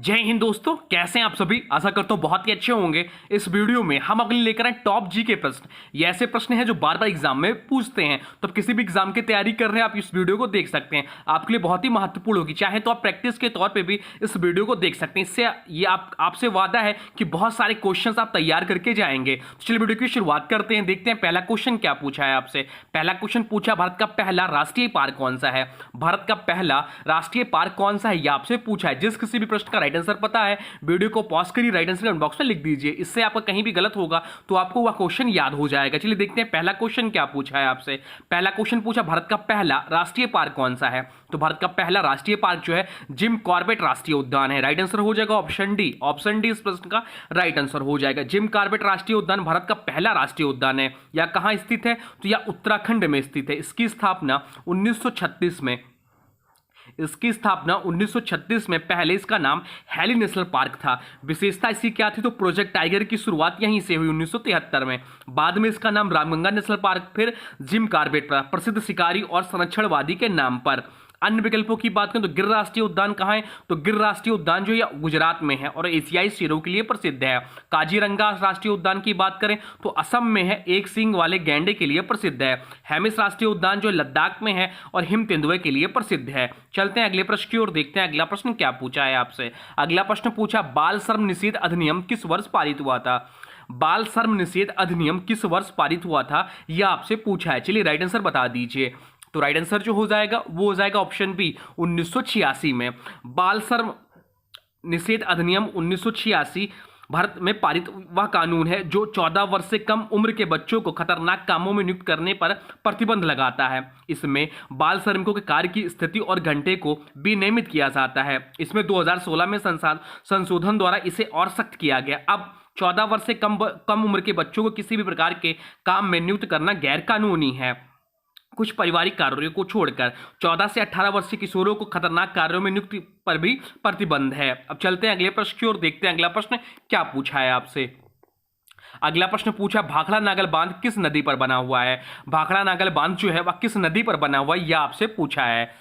जय हिंद दोस्तों, कैसे हैं आप सभी। आशा करता हूं बहुत ही अच्छे होंगे। इस वीडियो में हम अगले लेकर आए टॉप जी के प्रश्न। ये ऐसे प्रश्न हैं जो बार बार एग्जाम में पूछते हैं, तो आप किसी भी एग्जाम की तैयारी कर रहे हैं आप इस वीडियो को देख सकते हैं। आपके लिए बहुत ही महत्वपूर्ण होगी। चाहे तो आप प्रैक्टिस के तौर पर भी इस वीडियो को देख सकते हैं। इससे ये आपसे वादा है कि बहुत सारे क्वेश्चन आप तैयार करके जाएंगे। तो चलिए वीडियो की शुरुआत करते हैं, देखते हैं पहला क्वेश्चन क्या पूछा है आपसे। पहला क्वेश्चन पूछा, भारत का पहला राष्ट्रीय पार्क कौन सा है। भारत का पहला राष्ट्रीय पार्क कौन सा है, यह आपसे पूछा है। जिस किसी भी प्रश्न का राइट आंसर पता है, वीडियो को पॉज करिए, राइट आंसर कमेंट बॉक्स में लिख दीजिए। इससे आपका कहीं भी गलत होगा तो आपको वह क्वेश्चन याद हो जाएगा। चलिए देखते हैं पहला क्वेश्चन क्या पूछा है आपसे। पहला क्वेश्चन पूछा, भारत का पहला राष्ट्रीय पार्क कौन सा है। तो भारत का पहला राष्ट्रीय पार्क जो है जिम कॉर्बेट राष्ट्रीय उद्यान है। राइट आंसर हो जाएगा ऑप्शन डी। ऑप्शन डी इस प्रश्न का राइट आंसर हो जाएगा। जिम कॉर्बेट राष्ट्रीय उद्यान भारत का पहला राष्ट्रीय उद्यान है। यह कहां स्थित है, तो यह उत्तराखंड में स्थित है। इसकी स्थापना 1936 में पहले इसका नाम हैली नेशनल पार्क था। विशेषता इसकी क्या थी, तो प्रोजेक्ट टाइगर की शुरुआत यहीं से हुई 1973 में। बाद में इसका नाम रामगंगा नेशनल पार्क, फिर जिम कॉर्बेट पर, प्रसिद्ध शिकारी और संरक्षणवादी के नाम पर। अन्य विकल्पों की बात करें तो गिर राष्ट्रीय उद्यान कहाँ है, तो गिर राष्ट्रीय उद्यान जो है गुजरात में है और एशियाई शेरों के लिए प्रसिद्ध है। काजीरंगा राष्ट्रीय उद्यान की बात करें तो असम में है, एक सींग वाले गैंडे के लिए प्रसिद्ध है। हेमिस राष्ट्रीय उद्यान जो लद्दाख में है और हिम तेंदुए के लिए प्रसिद्ध है। चलते हैं अगले प्रश्न की ओर, देखते हैं अगला प्रश्न क्या पूछा है आपसे। अगला प्रश्न पूछा, बाल श्रम निषेध अधिनियम किस वर्ष पारित हुआ था। बाल श्रम निषेध अधिनियम किस वर्ष पारित हुआ था, यह आपसे पूछा है। चलिए राइट आंसर बता दीजिए। तो राइट आंसर जो हो जाएगा वो हो जाएगा ऑप्शन बी 1986 में। बाल श्रम निषेध अधिनियम 1986 भारत में पारित वह कानून है जो 14 वर्ष से कम उम्र के बच्चों को खतरनाक कामों में नियुक्त करने पर प्रतिबंध लगाता है। इसमें बाल श्रमिकों के कार्य की स्थिति और घंटे को विनियमित किया जाता है। इसमें 2016 में संशोधन द्वारा इसे और सख्त किया गया। अब 14 वर्ष से कम उम्र के बच्चों को किसी भी प्रकार के काम में नियुक्त करना गैर कानूनी है। कुछ पारिवारिक कार्यों को छोड़कर 14 से 18 वर्ष के किशोरों को खतरनाक कार्यों में नियुक्ति पर भी प्रतिबंध है। अब चलते हैं अगले प्रश्न की ओर, देखते हैं अगला प्रश्न क्या पूछा है आपसे। अगला प्रश्न पूछा, भाखड़ा नागल बांध किस नदी पर बना हुआ है। भाखड़ा नागल बांध जो है वह किस नदी पर बना हुआ है, यह आपसे पूछा है।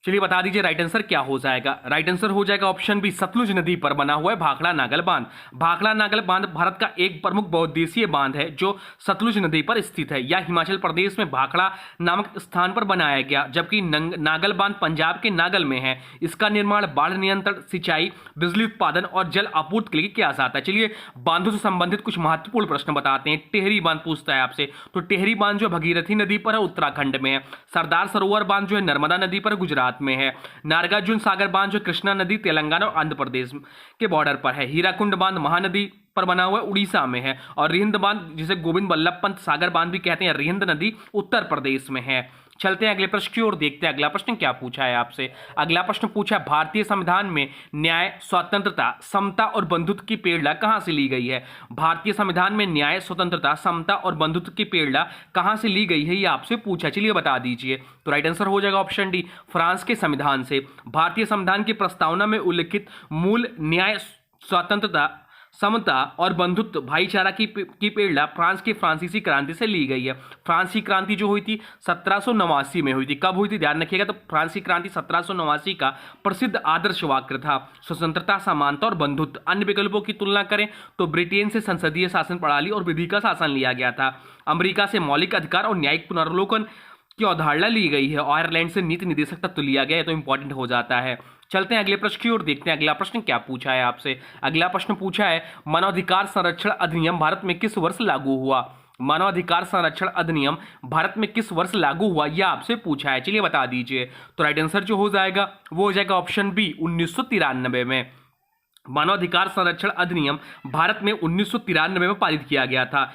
चलिए बता दीजिए राइट आंसर क्या हो जाएगा। राइट आंसर हो जाएगा ऑप्शन बी, सतलुज नदी पर बना हुआ है भाखड़ा नागल बांध। भाखड़ा नागल बांध भारत का एक प्रमुख बहुउद्देशीय बांध है जो सतलुज नदी पर स्थित है। यह हिमाचल प्रदेश में भाखड़ा नामक स्थान पर बनाया गया, जबकि नागल बांध पंजाब के नागल में है। इसका निर्माण बाढ़ नियंत्रण, सिंचाई, बिजली उत्पादन और जल आपूर्ति के लिए किया जाता है। चलिए बांधों से संबंधित कुछ महत्वपूर्ण प्रश्न बताते हैं। टेहरी बांध पूछता है आपसे, तो टेहरी बांध जो भगीरथी नदी पर है उत्तराखंड में है। सरदार सरोवर बांध जो है नर्मदा नदी पर गुजरात में है। नागार्जुन सागर बांध जो कृष्णा नदी तेलंगाना और आंध्र प्रदेश के बॉर्डर पर है। हीराकुंड बांध महानदी पर बना हुआ उड़ीसा में है। और रिहिंद बांध जिसे गोविंद बल्लभ पंत सागर बांध भी कहते हैं, रिहिंद नदी उत्तर प्रदेश में है। चलते हैं अगले प्रश्न की ओर, देखते हैं अगला प्रश्न क्या पूछा है आपसे। अगला प्रश्न पूछा, भारतीय संविधान में न्याय, स्वतंत्रता, समता और बंधुत्व की प्रेरणा कहां से ली गई है। भारतीय संविधान में न्याय, स्वतंत्रता, समता और बंधुत्व की प्रेरणा कहां से ली गई है, यह आपसे पूछा। चलिए बता दीजिए। तो राइट आंसर हो जाएगा ऑप्शन डी, फ्रांस के संविधान से। भारतीय संविधान की प्रस्तावना में उल्लिखित मूल न्याय, स्वतंत्रता, समता और बंधुत्व, भाईचारा की प्रेरणा फ्रांस की फ्रांसीसी क्रांति से ली गई है। फ्रांसीसी क्रांति जो हुई थी 1789 में हुई थी। कब हुई थी ध्यान रखिएगा, तो फ्रांसीसी क्रांति 1789 का प्रसिद्ध आदर्श वाक्य था स्वतंत्रता, समानता और बंधुत्व। अन्य विकल्पों की तुलना करें तो ब्रिटेन से संसदीय शासन प्रणाली और विधि का शासन लिया गया था। अमेरिका से मौलिक अधिकार और न्यायिक पुनर्वलोकन की अवधारणा ली गई है। आयरलैंड से नीति निदेशक तत्व लिया गया है, तो इंपॉर्टेंट हो जाता है। चलते हैं अगले प्रश्न की ओर, देखते हैं अगला प्रश्न क्या पूछा है आपसे। अगला प्रश्न पूछा है, मानवाधिकार संरक्षण अधिनियम भारत में किस वर्ष लागू हुआ। मानवाधिकार संरक्षण अधिनियम भारत में किस वर्ष लागू हुआ, यह आपसे पूछा है। चलिए बता दीजिए। तो राइट आंसर जो हो जाएगा वो हो जाएगा ऑप्शन बी 1993 में। मानवाधिकार संरक्षण अधिनियम भारत में 1993 में पारित किया गया था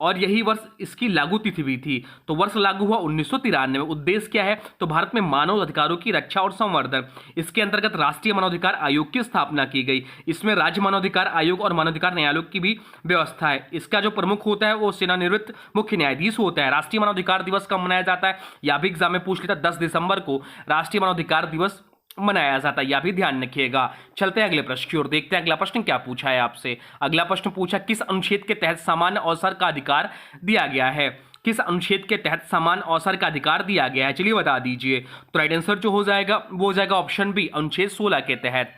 और यही वर्ष इसकी लागू तिथि भी थी। तो वर्ष लागू हुआ 1993। उद्देश्य क्या है, तो भारत में मानव अधिकारों की रक्षा और संवर्धन। इसके अंतर्गत राष्ट्रीय मानवाधिकार आयोग की स्थापना की गई। इसमें राज्य मानवाधिकार आयोग और मानवाधिकार न्यायालय की भी व्यवस्था है। इसका जो प्रमुख होता है वो सेवानिवृत्त मुख्य न्यायाधीश होता है। राष्ट्रीय मानवाधिकार दिवस कब मनाया जाता है, यह भी एग्जाम में पूछ लेता है। 10 दिसंबर को राष्ट्रीय मानवाधिकार दिवस मनाया जाता है, यह भी ध्यान रखिएगा। चलते हैं अगले प्रश्न की ओर, देखते हैं अगला प्रश्न क्या पूछा है आपसे। अगला प्रश्न पूछा, किस अनुच्छेद के तहत सामान्य अवसर का अधिकार दिया गया है। किस अनुच्छेद के तहत समान अवसर का अधिकार दिया गया है? चलिए बता दीजिए। तो राइट आंसर जो हो जाएगा वो हो जाएगा ऑप्शन बी, अनुच्छेद 16 के तहत।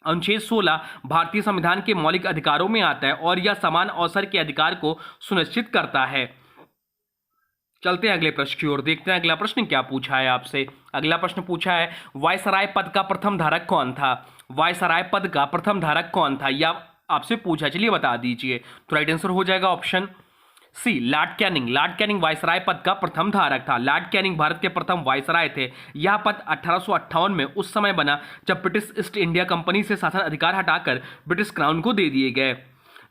अनुच्छेद 16 भारतीय संविधान के मौलिक अधिकारों में आता है और यह समान अवसर के अधिकार को सुनिश्चित करता है। चलते हैं अगले प्रश्न की ओर, देखते हैं अगला प्रश्न क्या पूछा है आपसे। अगला प्रश्न पूछा है वायसराय पद का प्रथम धारक कौन था? वायसराय पद का प्रथम धारक कौन था, यह आपसे पूछा, चलिए बता दीजिए। तो राइट आंसर हो जाएगा option C, Lord Canning. Lord Canning viceroy पद का प्रथम धारक था। लॉर्ड कैनिंग भारत के प्रथम वायसराय थे। यह पद 1858 में उस समय बना जब ब्रिटिश ईस्ट इंडिया कंपनी से शासन अधिकार हटाकर ब्रिटिश क्राउन को दे दिए गए।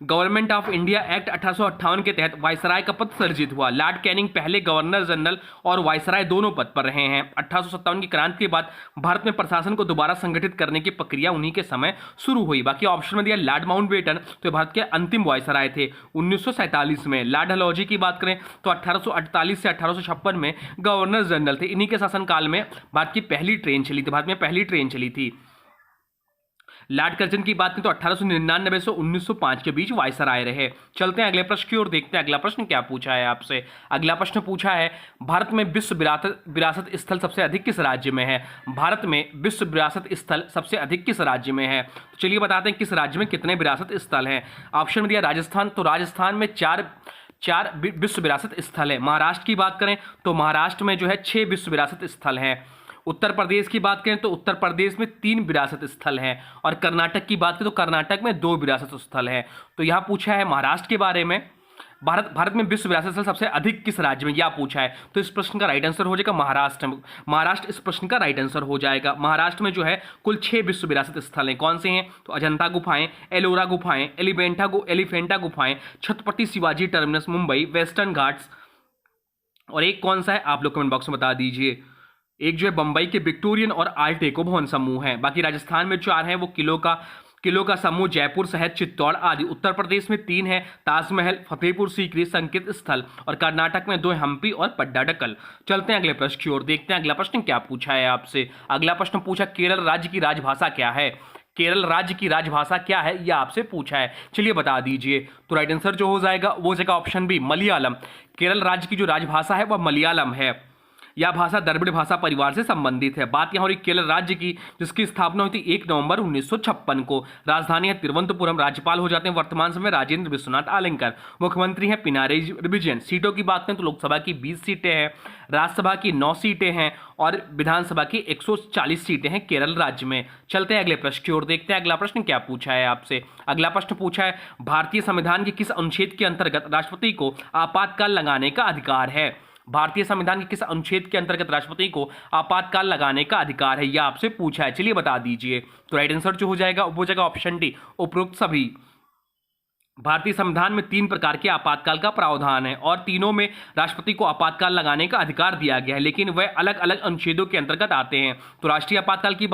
गवर्नमेंट ऑफ इंडिया एक्ट 1858 के तहत वायसराय का पद सर्जित हुआ। लॉर्ड कैनिंग पहले गवर्नर जनरल और वायसराय दोनों पद पर रहे हैं। 1857 की क्रांति के बाद भारत में प्रशासन को दोबारा संगठित करने की प्रक्रिया उन्हीं के समय शुरू हुई। बाकी ऑप्शन में दिया लॉर्ड माउंटबेटन, तो भारत के अंतिम वायसराय थे 1947 में। लॉर्ड डलहौजी की बात करें तो 1848 से 1856 में गवर्नर जनरल थे। इन्हीं के शासनकाल में भारत की पहली ट्रेन चली थी, भारत में पहली ट्रेन चली थी। लॉर्ड कर्जन की बात करें तो 1899 से 1905 के बीच वायसराय रहे। चलते हैं अगले प्रश्न की ओर, देखते हैं अगला प्रश्न क्या पूछा है आपसे। अगला प्रश्न पूछा है भारत में विश्व विरासत स्थल सबसे अधिक किस राज्य में है? भारत में विश्व विरासत स्थल सबसे अधिक किस राज्य में है? तो चलिए बताते हैं किस राज्य में कितने विरासत स्थल हैं। ऑप्शन में दिया राजस्थान, तो राजस्थान में चार विश्व विरासत स्थल है। महाराष्ट्र की बात करें तो महाराष्ट्र में जो है 6 विश्व विरासत स्थल हैं। उत्तर प्रदेश की बात करें तो उत्तर प्रदेश में 3 विरासत स्थल हैं। और कर्नाटक की बात करें तो कर्नाटक में 2 विरासत स्थल हैं। तो यहाँ पूछा है महाराष्ट्र के बारे में, भारत में विश्व विरासत स्थल सबसे अधिक किस राज्य में, यह पूछा है। तो इस प्रश्न का राइट आंसर हो जाएगा महाराष्ट्र। महाराष्ट्र इस प्रश्न का राइट आंसर हो जाएगा। महाराष्ट्र में जो है कुल 6 विश्व विरासत स्थल हैं। कौन से हैं? तो अजंता गुफाएं, एलोरा गुफाएं, एलिफेंटा गुफाएं, छत्रपति शिवाजी टर्मिनस मुंबई, वेस्टर्न घाट्स, और एक कौन सा है आप लोग कमेंट बॉक्स में बता दीजिए। एक जो है बंबई के विक्टोरियन और आर्ट डेको भवन समूह है। बाकी राजस्थान में 4 हैं, वो किलो का समूह, जयपुर शहर, चित्तौड़ आदि। उत्तर प्रदेश में 3 है, ताजमहल, फतेहपुर सीकरी, संकेत स्थल, और कर्नाटक में 2 हम्पी और पट्टाडकल। चलते हैं अगले प्रश्न की ओर, देखते हैं अगला प्रश्न क्या पूछा है आपसे। अगला प्रश्न पूछा केरल राज्य की राजभाषा क्या है? केरल राज्य की राजभाषा क्या है, यह आपसे पूछा है, चलिए बता दीजिए। तो राइट आंसर जो हो जाएगा वो जाएगा ऑप्शन बी, मलयालम। केरल राज्य की जो राजभाषा है वह मलयालम है। यह भाषा द्रविड़ भाषा परिवार से संबंधित है। बात यहाँ हो रही केरल राज्य की, जिसकी स्थापना हुई थी 1 नवंबर 1956 को। राजधानी है तिरुवनंतपुरम। राज्यपाल हो जाते हैं वर्तमान समय राजेंद्र विश्वनाथ आलेंकर। मुख्यमंत्री हैं पिनाराई विजयन। सीटों की बात करें तो लोकसभा की 20 सीटें हैं, राज्यसभा की 9 सीटें हैं और विधानसभा की 140 सीटें हैं केरल राज्य में। चलते हैं अगले प्रश्न की ओर, देखते हैं अगला प्रश्न क्या पूछा है आपसे। अगला प्रश्न पूछा है भारतीय संविधान के किस अनुच्छेद के अंतर्गत राष्ट्रपति को आपातकाल लगाने का अधिकार है? भारतीय संविधान के किस अनुच्छेद के अंतर्गत राष्ट्रपति को आपातकाल लगाने का अधिकार है, यह आपसे पूछा है, चलिए बता दीजिए। तो राइट आंसर जो हो जाएगा वो जाएगा ऑप्शन डी, उपरोक्त सभी। भारतीय संविधान में 3 प्रकार के आपातकाल का प्रावधान है और तीनों में राष्ट्रपति को आपातकाल लगाने का अधिकार दिया गया है, लेकिन वह अलग अलग अनुच्छेदों के अंतर्गत आते हैं। तो राष्ट्रीय आपातकाल की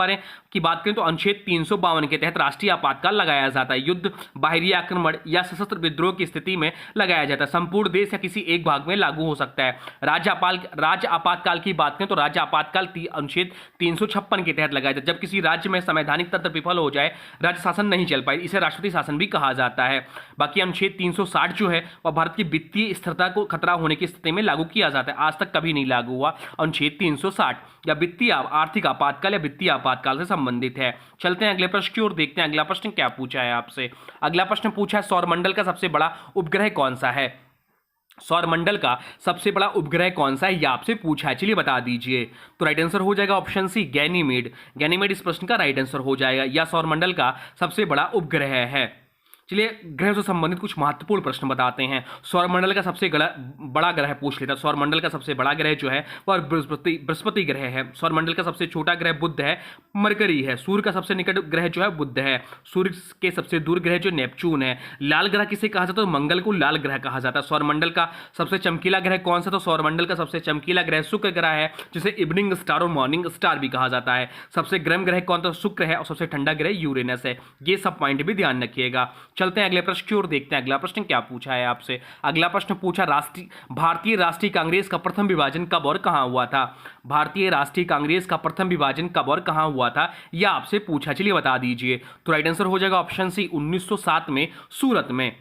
बात करें तो अनुच्छेद 352 के तहत राष्ट्रीय आपातकाल लगाया जाता है। युद्ध, बाहरी आक्रमण या सशस्त्र विद्रोह की स्थिति में लगाया जाता है। संपूर्ण देश या किसी एक भाग में लागू हो सकता है। राज्य आपातकाल की बात करें तो राज्य आपातकाल अनुच्छेद 356 के तहत लगाया जाता है। जब किसी राज्य में संवैधानिक तंत्र विफल हो जाए, राज्य शासन नहीं चल पाए, इसे राष्ट्रपति शासन भी कहा जाता है। बाकी अनुच्छेद 360 जो है वह भारत की वित्तीय स्थिरता को खतरा होने की स्थिति में लागू किया जाता है। आज तक कभी नहीं लागू हुआ अनुच्छेद 360, या वित्तीय आर्थिक आपातकाल या वित्तीय आपातकाल से संबंधित है। चलते हैं अगले प्रश्न की ओर, देखते हैं अगला प्रश्न क्या पूछा है आपसे। अगला प्रश्न पूछा है सौरमंडल का सबसे बड़ा उपग्रह कौन सा है? सौरमंडल का सबसे बड़ा उपग्रह कौन सा है, यह आपसे पूछा है, चलिए बता दीजिए। तो राइट आंसर हो जाएगा ऑप्शन सी, गैनीमेड। गैनीमेड इस प्रश्न का राइट आंसर हो जाएगा। यह सौरमंडल का सबसे बड़ा उपग्रह है। चलिए ग्रह से संबंधित कुछ महत्वपूर्ण प्रश्न बताते हैं। सौरमंडल का सबसे बड़ा ग्रह पूछ लेता है। सौरमंडल का सबसे बड़ा ग्रह जो है वह बृहस्पति ग्रह है। सौरमंडल का सबसे छोटा ग्रह बुध है, मरकरी है। सूर्य का सबसे निकट ग्रह जो है बुध है। सूर्य के सबसे दूर ग्रह जो नेपच्यून है। लाल ग्रह किसे कहा जाता है? तो मंगल को लाल ग्रह कहा जाता है। सौरमंडल का सबसे चमकीला ग्रह कौन सा? तो सौरमंडल का सबसे चमकीला ग्रह शुक्र ग्रह है, जिसे इवनिंग स्टार और मॉर्निंग स्टार भी कहा जाता है। सबसे गर्म ग्रह कौन सा? शुक्र है। और सबसे ठंडा ग्रह यूरेनस है। ये सब पॉइंट भी ध्यान रखिएगा। चलते हैं अगले प्रश्न की ओर, देखते हैं अगला प्रश्न क्या पूछा है आपसे। अगला प्रश्न पूछा भारतीय राष्ट्रीय कांग्रेस का प्रथम विभाजन कब और कहां हुआ था? भारतीय राष्ट्रीय कांग्रेस का प्रथम विभाजन कब और कहां हुआ था, यह आपसे पूछा, चलिए बता दीजिए। तो राइट आंसर हो जाएगा ऑप्शन सी, 1907 में सूरत में।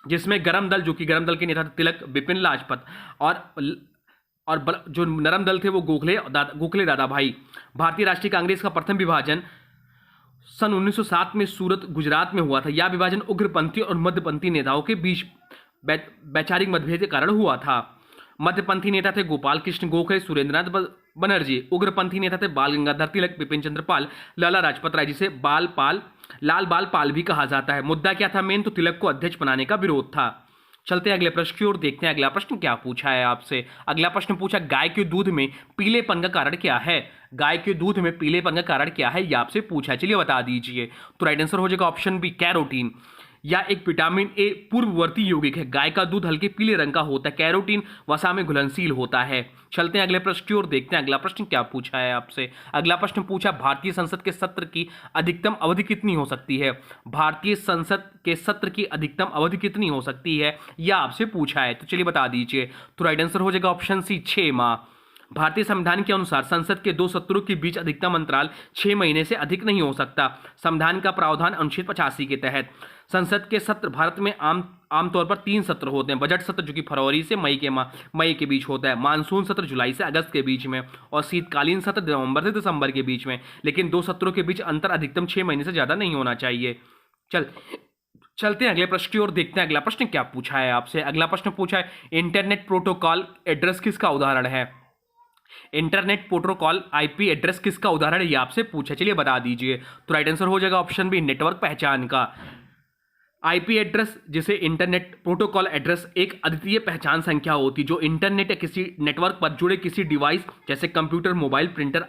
जिसमें गरम दल, जो कि गरम दल के नेता थे तिलक बिपिन लाजपत, और जो नरम दल थे वो गोखले दादा भाई। भारतीय राष्ट्रीय कांग्रेस का प्रथम विभाजन सन 1907 में सूरत गुजरात में हुआ था। यह विभाजन उग्रपंथी और मध्यपंथी नेताओं के बीच वैचारिक मतभेद के कारण हुआ था। मध्यपंथी नेता थे गोपाल कृष्ण गोखले, सुरेंद्रनाथ बनर्जी। उग्रपंथी नेता थे बाल गंगाधर तिलक, बिपिन चंद्र पाल, लाला लाजपत राय, जिसे लाल बाल पाल भी कहा जाता है। मुद्दा क्या था मेन? तो तिलक को अध्यक्ष बनाने का विरोध था। चलते हैं अगले प्रश्न की ओर, देखते हैं अगला प्रश्न क्या पूछा है आपसे। अगला प्रश्न पूछा, गाय के दूध में पीलेपन का कारण क्या है? गाय के दूध में पीलेपन का कारण क्या है, यह आपसे पूछा है। चलिए बता दीजिए। तो राइट आंसर हो जाएगा ऑप्शन बी, कैरोटीन। या एक विटामिन ए पूर्ववर्ती यौगिक है। गाय का दूध हल्के पीले रंग का होता है। कैरोटीन वसा में घुलनशील होता है। चलते हैं अगले प्रश्न की ओर, देखते हैं अगला प्रश्न क्या पूछा है आपसे। अगला प्रश्न पूछा, भारतीय संसद के सत्र की अधिकतम अवधि कितनी हो सकती है? भारतीय संसद के सत्र की अधिकतम अवधि कितनी हो सकती है, यह आपसे पूछा है। तो चलिए बता दीजिए। तो राइट आंसर हो जाएगा ऑप्शन सी, 6 माह। भारतीय संविधान के अनुसार संसद के दो सत्रों के बीच अधिकतम अंतराल 6 महीने से अधिक नहीं हो सकता। संविधान का प्रावधान अनुच्छेद 85 के तहत। संसद के सत्र भारत में आमतौर पर 3 सत्र होते हैं। बजट सत्र जो कि फरवरी से मई के बीच होता है, मानसून सत्र जुलाई से अगस्त के बीच में, और शीतकालीन सत्र नवंबर से दिसंबर के बीच में। लेकिन दो सत्रों के बीच अंतर अधिकतम 6 महीने से ज्यादा नहीं होना चाहिए। चलते हैं अगले प्रश्न की ओर, देखते हैं अगला प्रश्न क्या पूछा है आपसे। अगला प्रश्न पूछा है, इंटरनेट प्रोटोकॉल एड्रेस किसका उदाहरण है? इंटरनेट प्रोटोकॉल आईपी एड्रेस किसका उदाहरण है, ये आपसे पूछा। चलिए बता दीजिए। तो राइट आंसर हो जाएगा ऑप्शन बी, नेटवर्क पहचान का। आईपी एड्रेस, जिसे इंटरनेट प्रोटोकॉल एड्रेस, एक अद्वितीय पहचान संख्या होती है जो इंटरनेट या किसी नेटवर्क पर जुड़े किसी डिवाइस जैसे कंप्यूटर, मोबाइल, प्रिंटर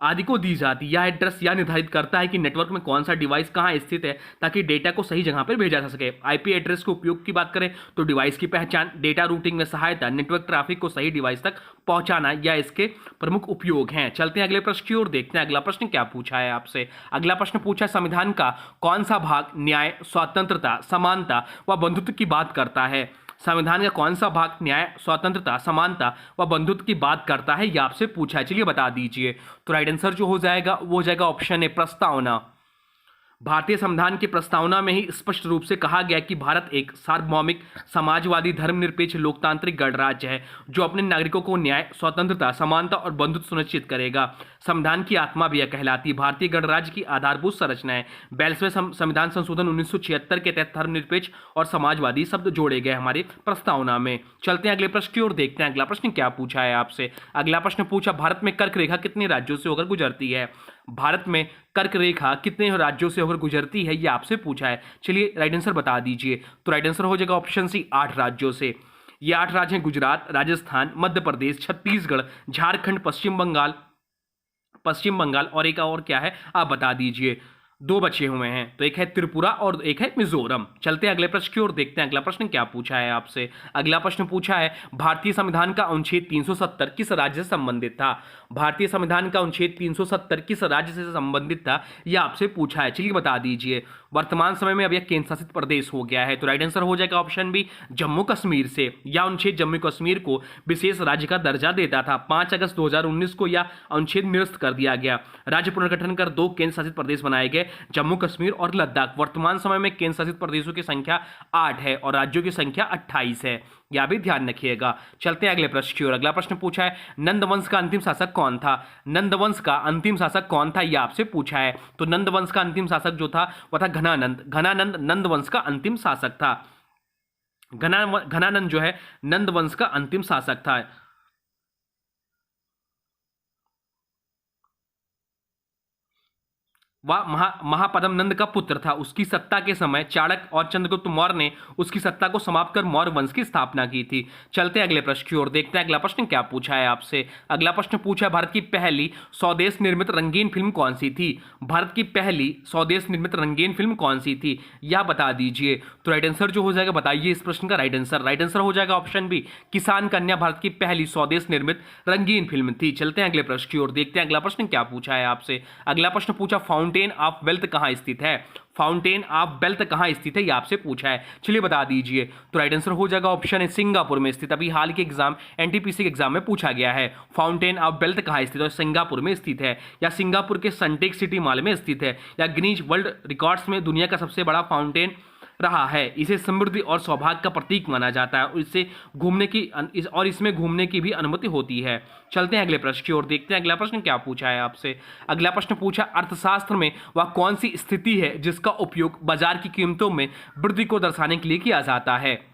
आदि को दी जाती है। यह एड्रेस यह निर्धारित करता है कि नेटवर्क में कौन सा डिवाइस कहां स्थित है, ताकि डेटा को सही जगह पर भेजा जा सके। आईपी एड्रेस के उपयोग की बात करें तो डिवाइस की पहचान, डेटा रूटिंग में सहायता, नेटवर्क ट्रैफिक को सही डिवाइस तक पहुंचाना, या इसके प्रमुख उपयोग हैं। चलते हैं अगले प्रश्न की ओर, देखते हैं अगला प्रश्न क्या पूछा है आपसे। अगला प्रश्न पूछा, संविधान का कौन सा भाग न्याय, स्वतंत्रता, समानता व बंधुत्व की बात करता है? संविधान का कौन सा भाग न्याय, स्वतंत्रता, समानता व बंधुत्व की बात करता है, यह आपसे पूछा है। चलिए बता दीजिए। तो राइट आंसर जो हो जाएगा वो हो जाएगा ऑप्शन ए, प्रस्तावना। भारतीय संविधान की प्रस्तावना में ही स्पष्ट रूप से कहा गया कि भारत एक सार्वभौमिक, समाजवादी, धर्मनिरपेक्ष, लोकतांत्रिक गणराज्य है जो अपने नागरिकों को न्याय, स्वतंत्रता, समानता और बंधुत्व सुनिश्चित करेगा। संविधान की आत्मा भी यह कहलाती है। भारतीय गणराज्य की आधारभूत संरचना है। 42वें संविधान संशोधन 1976 के तहत धर्मनिरपेक्ष और समाजवादी शब्द जोड़े गए हमारे प्रस्तावना में। चलते हैं अगले प्रश्न की ओर, देखते हैं अगला प्रश्न क्या पूछा है आपसे। अगला प्रश्न पूछा, भारत में कर्क रेखा कितने राज्यों से होकर गुजरती है? भारत में कर्क रेखा कितने राज्यों से होकर गुजरती है, यह आपसे पूछा है। चलिए राइट आंसर बता दीजिए। तो राइट आंसर हो जाएगा ऑप्शन सी, 8 राज्यों से। ये 8 राज्य हैं, गुजरात, राजस्थान, मध्य प्रदेश, छत्तीसगढ़, झारखंड, पश्चिम बंगाल और एक और क्या है आप बता दीजिए। 2 बचे हुए हैं, तो एक है त्रिपुरा और एक है मिजोरम। चलते हैं अगले प्रश्न की ओर, देखते हैं अगला प्रश्न क्या पूछा है आपसे। अगला प्रश्न पूछा है, भारतीय संविधान का अनुच्छेद 370 किस राज्य से संबंधित था? भारतीय संविधान का अनुच्छेद 370 किस राज्य से संबंधित था, यह आपसे पूछा है। चलिए बता दीजिए। वर्तमान समय में अब यह केंद्र शासित प्रदेश हो गया है। तो राइट आंसर हो जाएगा ऑप्शन बी, जम्मू कश्मीर से। यह अनुच्छेद जम्मू कश्मीर को विशेष राज्य का दर्जा देता था। 5 अगस्त 2019 को यह अनुच्छेद निरस्त कर दिया गया। राज्य पुनर्गठन कर 2 केंद्र शासित प्रदेश बनाए गए, जम्मू कश्मीर और लद्दाख। वर्तमान समय में केंद्र शासित प्रदेशों की संख्या 8 है और राज्यों की संख्या 28 है, यह भी ध्यान रखिएगा। चलते हैं अगले प्रश्न की ओर। अगला प्रश्न पूछा है, नंदवंश का अंतिम शासक कौन था? नंदवंश का अंतिम शासक कौन था, यह आपसे पूछा है। तो नंदवंश का अंतिम शासक जो था वह था घनानंद। घनानंद नंदवंश का अंतिम शासक था। घनानंद जो है नंदवंश का अंतिम शासक था। वह महापद्म नंद का पुत्र था। उसकी सत्ता के समय चाणक्य और चंद्रगुप्त मौर्य ने उसकी सत्ता को समाप्त कर मौर्य वंश की स्थापना की थी। चलते हैं अगले प्रश्न की ओर, देखते हैं अगला प्रश्न क्या पूछा है आपसे। अगला प्रश्न पूछा है, भारत की पहली स्वदेश निर्मित रंगीन फिल्म कौन सी थी? भारत की पहली स्वदेश निर्मित रंगीन फिल्म कौन सी थी, यह बता दीजिए। तो राइट आंसर जो हो जाएगा, बताइए इस प्रश्न का राइट आंसर। राइट आंसर हो जाएगा ऑप्शन बी, किसान कन्या भारत की पहली स्वदेश निर्मित रंगीन फिल्म थी। चलते हैं अगले प्रश्न की ओर, देखते हैं अगला प्रश्न क्या पूछा है आपसे। अगला प्रश्न पूछा, फाउंटेन ऑफ वेल्थ कहां स्थित है? फाउंटेन ऑफ वेल्थ कहां स्थित है, यह आपसे पूछा है। चलिए बता दीजिए। तो राइट आंसर हो जाएगा ऑप्शन है, सिंगापुर में स्थित। अभी हाल के एग्जाम एनटीपीसी के एग्जाम में पूछा गया है, फाउंटेन ऑफ वेल्थ कहां स्थित है, सिंगापुर में स्थित है, या सिंगापुर के सनटेक सिटी मॉल में स्थित है, या गिनीज वर्ल्ड रिकॉर्ड्स में दुनिया का सबसे बड़ा फाउंटेन रहा है। इसे समृद्धि और सौभाग्य का प्रतीक माना जाता है और इसमें घूमने की भी अनुमति होती है। चलते हैं अगले प्रश्न की ओर, देखते हैं अगला प्रश्न क्या पूछा है आपसे। अगला प्रश्न पूछा, अर्थशास्त्र में वह कौन सी स्थिति है जिसका उपयोग बाजार की कीमतों में वृद्धि को दर्शाने के लिए किया जाता है।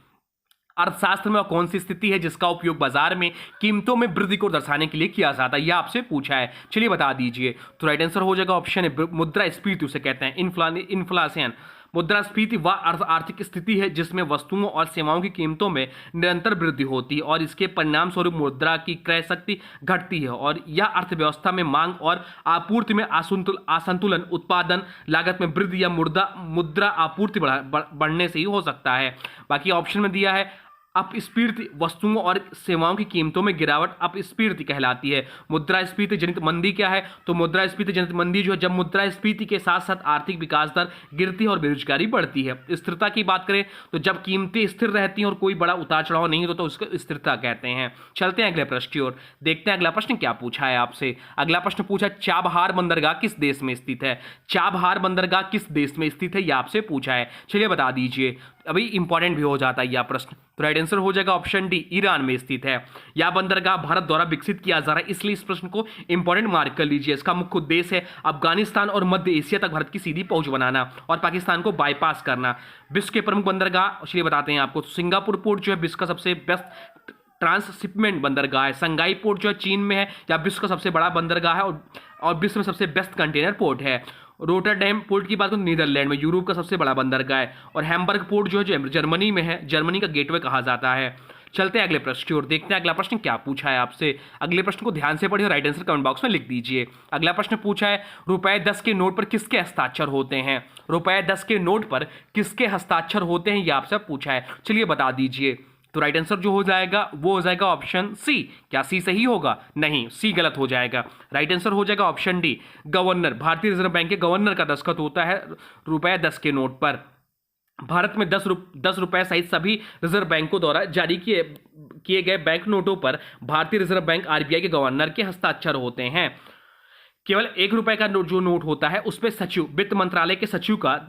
अर्थशास्त्र में वह कौन सी स्थिति है जिसका उपयोग बाजार में कीमतों में वृद्धि को दर्शाने के लिए किया जाता है, यह आपसे पूछा है। चलिए बता दीजिए। तो राइट आंसर हो जाएगा ऑप्शन है मुद्रास्फीति, उसे कहते हैं इन्फ्लेशन। मुद्रास्फीति वह आर्थिक स्थिति है जिसमें वस्तुओं और सेवाओं की कीमतों में निरंतर वृद्धि होती है और इसके परिणाम स्वरूप मुद्रा की क्रय शक्ति घटती है और यह अर्थव्यवस्था में मांग और आपूर्ति में असंतुलन, उत्पादन लागत में वृद्धि या मुद्रा आपूर्ति बढ़ने से ही हो सकता है। बाकी ऑप्शन में दिया है अपस्फीति, वस्तुओं और सेवाओं की कीमतों में गिरावट अपस्फीति कहलाती है। मुद्रास्फीति जनित मंदी क्या है, तो मुद्रास्फीति जनित मंदी जो है जब मुद्रास्फीति के साथ साथ आर्थिक विकास दर गिरती है और बेरोजगारी बढ़ती है। स्थिरता की बात करें तो जब कीमतें स्थिर रहती हैं और कोई बड़ा उतार चढ़ाव नहीं होता तो उसको स्थिरता कहते हैं। चलते हैं अगले प्रश्न की ओर, देखते हैं अगला प्रश्न क्या पूछा है आपसे। अगला प्रश्न पूछा, चाबहार बंदरगाह किस देश में स्थित है। चाबहार बंदरगाह किस देश में स्थित है, यह आपसे पूछा है। चलिए बता दीजिए, अभी इंपॉर्टेंट भी हो जाता है यह प्रश्न। तो राइट आंसर हो जाएगा ऑप्शन डी, ईरान में स्थित है। यह बंदरगाह भारत द्वारा विकसित किया जा रहा है, इसलिए इस प्रश्न को इंपॉर्टेंट मार्क कर लीजिए। इसका मुख्य उद्देश्य है अफगानिस्तान और मध्य एशिया तक भारत की सीधी पहुंच बनाना और पाकिस्तान को बाईपास करना। विश्व के प्रमुख बंदरगाह चलिए बताते हैं आपको। सिंगापुर पोर्ट जो है विश्व का सबसे बेस्ट ट्रांसशिपमेंट बंदरगाह है। संगाई पोर्ट जो है चीन में है या विश्व का सबसे बड़ा बंदरगाह है और विश्व में सबसे बेस्ट कंटेनर पोर्ट है। रोटरडैम पोर्ट की बात करें नीदरलैंड में यूरोप का सबसे बड़ा बंदरगाह है और हैम्बर्ग पोर्ट जो है जर्मनी में है, जर्मनी का गेटवे कहा जाता है। चलते हैं अगले प्रश्न की ओर, देखते हैं अगला प्रश्न क्या पूछा है आपसे। अगले प्रश्न को ध्यान से पढ़िए और राइट आंसर कमेंट बॉक्स में लिख दीजिए। अगला प्रश्न पूछा है, ₹10 के नोट पर किसके हस्ताक्षर होते हैं। ₹10 के नोट पर किसके हस्ताक्षर होते हैं, यह आपसे पूछा है। चलिए बता दीजिए। तो राइट आंसर जो हो जाएगा वो हो जाएगा ऑप्शन सी। क्या सी सही होगा? नहीं, सी गलत हो जाएगा। राइट आंसर हो जाएगा ऑप्शन डी, गवर्नर। भारतीय रिजर्व बैंक के गवर्नर का दस्तखत होता है ₹10 के नोट पर। भारत में 10 रुपए सहित सभी रिजर्व बैंकों द्वारा जारी किए गए बैंक नोटों पर भारतीय रिजर्व बैंक आरबीआई के गवर्नर के हस्ताक्षर होते हैं। केवल ₹1 का जो नोट होता है उस पर सचिव, वित्त मंत्रालय के सचिव का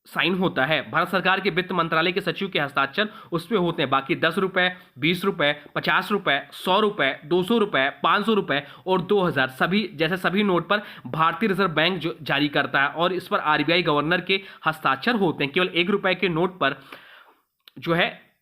साइन होता है। भारत सरकार के वित्त मंत्रालय के सचिव के हस्ताक्षर उस पे होते हैं। बाकी ₹10, ₹20, ₹50, ₹100, ₹200, ₹500 और 2000 सभी नोट पर भारतीय रिजर्व बैंक जो जारी करता है और इस पर आरबीआई गवर्नर के हस्ताक्षर होते हैं। केवल ₹1 के नोट पर जो है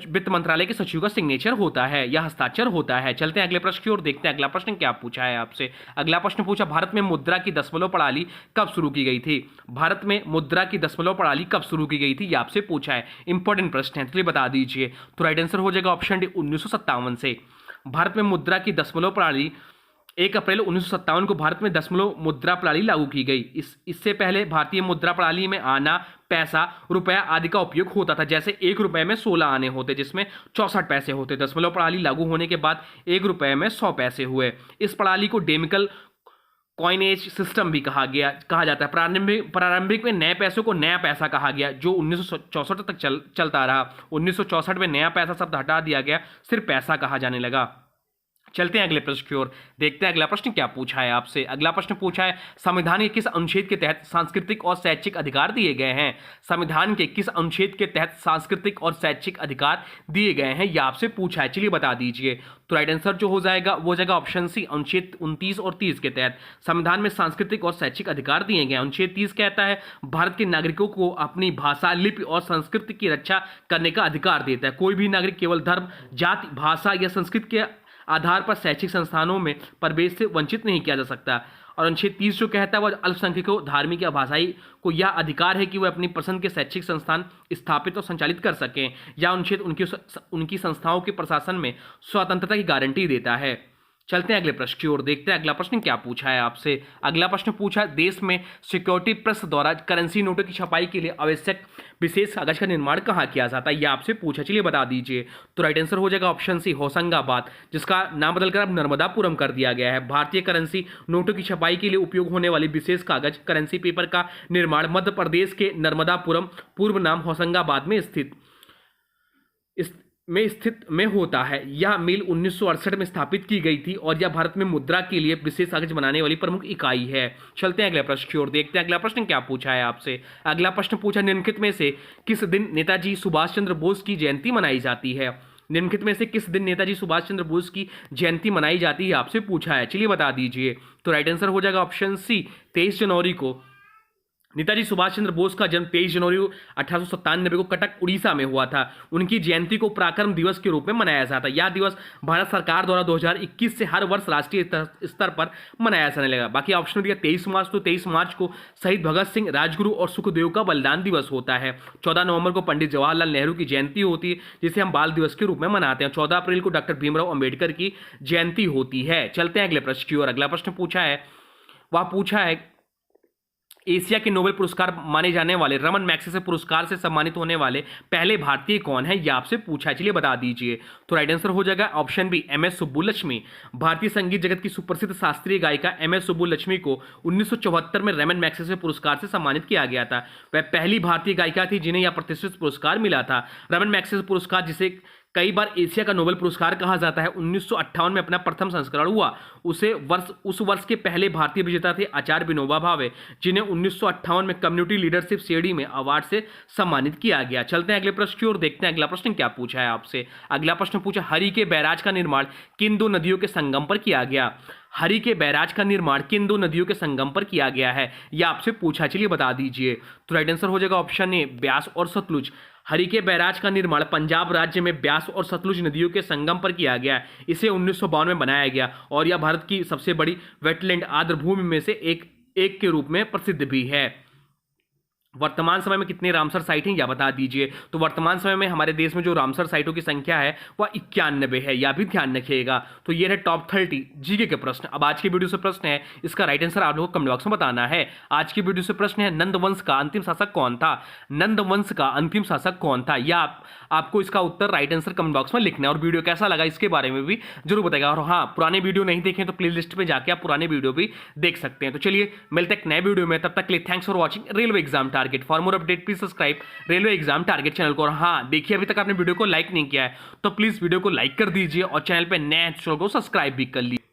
वित्त मंत्रालय के सचिव का सिग्नेचर होता है या हस्ताक्षर होता है। चलते हैं अगले प्रश्न की ओर, देखते हैं अगला प्रश्न क्या पूछा है आपसे। अगला प्रश्न पूछा, भारत में मुद्रा की दशमलव प्रणाली कब शुरू की गई थी। भारत में मुद्रा की दशमलव प्रणाली कब शुरू की गई थी, यह आपसे पूछा है। इंपॉर्टेंट प्रश्न है, चलिए बता दीजिए। तो राइट आंसर हो जाएगा ऑप्शन डी, 1957 से। भारत में मुद्रा की दशमलव प्रणाली 1 अप्रैल 1957 को भारत में दशमलव मुद्रा प्रणाली लागू की गई। इससे पहले भारतीय मुद्रा प्रणाली में आना, पैसा, रुपया आदि का उपयोग होता था। जैसे ₹1 में 16 आने होते जिसमें 64 पैसे होते। दशमलव प्रणाली लागू होने के बाद ₹1 में 100 पैसे हुए। इस प्रणाली को डेमिकल कॉइनेज सिस्टम भी कहा जाता है। प्रारंभिक में नए पैसों को नया पैसा कहा गया जो 1964 तक चलता रहा। 1964 में नया पैसा शब्द हटा दिया गया, सिर्फ पैसा कहा जाने लगा। चलते हैं अगले प्रश्न की ओर, देखते हैं अगला प्रश्न क्या पूछा है आपसे। अगला प्रश्न पूछा है, संविधान के किस अनुच्छेद के तहत सांस्कृतिक और शैक्षिक अधिकार दिए गए हैं। संविधान के किस अनुच्छेद के तहत सांस्कृतिक और शैक्षिक अधिकार दिए गए हैं, यह आपसे पूछा है। चलिए बता दीजिए। तो राइट आंसर जो हो जाएगा वो हो जाएगा ऑप्शन सी, अनुच्छेद 29 और 30 के तहत संविधान में सांस्कृतिक और शैक्षिक अधिकार दिए गए। अनुच्छेद 30 कहता है भारत के नागरिकों को अपनी भाषा, लिपि और संस्कृति की रक्षा करने का अधिकार देता है। कोई भी नागरिक केवल धर्म, जाति, भाषा या संस्कृति के आधार पर शैक्षिक संस्थानों में प्रवेश से वंचित नहीं किया जा सकता। और अनुच्छेद 30 जो कहता है वह अल्पसंख्यकों, धार्मिक या भाषाई को यह अधिकार है कि वह अपनी पसंद के शैक्षिक संस्थान स्थापित और संचालित कर सकें। या अनुच्छेद उनकी संस्थाओं के प्रशासन में स्वतंत्रता की गारंटी देता है। चलते हैं अगले प्रश्न की ओर, देखते हैं अगला प्रश्न क्या पूछा है आपसे। अगला प्रश्न पूछा है, देश में सिक्योरिटी प्रेस द्वारा करेंसी नोटों की छपाई के लिए आवश्यक विशेष कागज का निर्माण कहाँ किया जाता है, यह आपसे पूछा। चलिए बता दीजिए। तो राइट आंसर हो जाएगा ऑप्शन सी, होशंगाबाद, जिसका नाम बदलकर अब नर्मदापुरम कर दिया गया है। भारतीय करेंसी नोटों की छपाई के लिए उपयोग होने वाली विशेष कागज करेंसी पेपर का निर्माण मध्य प्रदेश के नर्मदापुरम, पूर्व नाम होशंगाबाद में स्थित में स्थित में होता है। यह मिल 1968 में स्थापित की गई थी और यह भारत में मुद्रा के लिए विशेष कागज बनाने वाली प्रमुख इकाई है। चलते हैं अगले प्रश्न की ओर, देखते हैं अगला प्रश्न क्या पूछा है आपसे। अगला प्रश्न पूछा, निम्नलिखित में से किस दिन नेताजी सुभाष चंद्र बोस की जयंती मनाई जाती है। निम्नलिखित में से किस दिन नेताजी सुभाष चंद्र बोस की जयंती मनाई जाती है आपसे पूछा है, चलिए बता दीजिए। तो राइट आंसर हो जाएगा ऑप्शन सी, 23 जनवरी को। नेताजी सुभाष चंद्र बोस का जन्म 23 जनवरी 1897 को कटक उड़ीसा में हुआ था। उनकी जयंती को पराक्रम दिवस के रूप में मनाया जाता है। यह दिवस भारत सरकार द्वारा 2021 से हर वर्ष राष्ट्रीय स्तर पर मनाया जाने लगा। बाकी ऑप्शन दिया 23 मार्च, तो 23 मार्च को शहीद भगत सिंह, राजगुरु और सुखदेव का बलिदान दिवस होता है। 14 नवंबर को पंडित जवाहरलाल नेहरू की जयंती होती है, जिसे हम बाल दिवस के रूप में मनाते हैं। 14 अप्रैल को डॉक्टर भीमराव अंबेडकर की जयंती होती है। चलते हैं अगले प्रश्न की ओर। अगला प्रश्न पूछा है, वह पूछा है, एशिया के नोबेल पुरस्कार माने जाने वाले रमन मैग्सेसे पुरस्कार से सम्मानित होने वाले पहले भारतीय कौन है, यह आपसे पूछा है, चलिए बता दीजिए। तो राइट आंसर हो जाएगा option B, M S Subbulakshmi. भारतीय संगीत जगत की सुप्रसिद्ध शास्त्रीय गायिका एम एस सुब्बुलक्ष्मी को 1974 में रमन मैग्सेसे पुरस्कार से सम्मानित किया गया था। वह पहली भारतीय गायिका थी जिन्हें यह प्रतिष्ठित पुरस्कार मिला था। रमन मैग्सेसे पुरस्कार, जिसे कई बार एशिया का नोबेल पुरस्कार कहा जाता है, 1958 में अपना प्रथम संस्करण हुआ। उस वर्ष के पहले भारतीय विजेता थे आचार्य विनोबा भावे, जिन्हें 1958 में कम्युनिटी लीडरशिप श्रेणी में अवार्ड से सम्मानित किया गया। चलते हैं अगले प्रश्न की ओर, देखते हैं अगला प्रश्न क्या पूछा है आपसे। अगला प्रश्न पूछा, हरिके बैराज का निर्माण किन दो नदियों के संगम पर किया गया। हरिके बैराज का निर्माण किन दो नदियों के संगम पर किया गया है, यह आपसे पूछा, चलिए बता दीजिए। तो राइट आंसर हो जाएगा ऑप्शन ए, ब्यास और सतलुज। हरिके बैराज का निर्माण पंजाब राज्य में ब्यास और सतलुज नदियों के संगम पर किया गया। इसे 1952 में बनाया गया और यह भारत की सबसे बड़ी वेटलैंड आर्द्रभूमि में से एक के रूप में प्रसिद्ध भी है। वर्तमान समय में कितने रामसर साइट हैं, यह बता दीजिए। तो वर्तमान समय में हमारे देश में जो रामसर साइटों की संख्या है वह 91 है, यह भी ध्यान रखिएगा। तो ये है टॉप 30 जीके के प्रश्न। अब आज की वीडियो से प्रश्न है, इसका राइट आंसर आप लोगों को कमेंट बॉक्स में बताना है। आज की वीडियो से प्रश्न है, नंदवंश का अंतिम शासक कौन था। नंदवंश का अंतिम शासक कौन था, यह आपको इसका उत्तर राइट आंसर कमेंट बॉक्स में लिखना है। और वीडियो कैसा लगा इसके बारे में भी जरूर बताएगा। और हाँ, पुराने वीडियो नहीं देखें तो प्ले लिस्ट में जाके आप पुराने वीडियो भी देख सकते हैं। तो चलिए मिलते हैं एक नए वीडियो में, तब तक के लिए thanks for watching railway exam target. For more update please subscribe railway exam target channel को। और हाँ, देखिए अभी तक आपने वीडियो को लाइक नहीं किया है तो प्लीज वीडियो को लाइक कर दीजिए और चैनल पे नए चैनल को सब्सक्राइब भी कर लीजिए।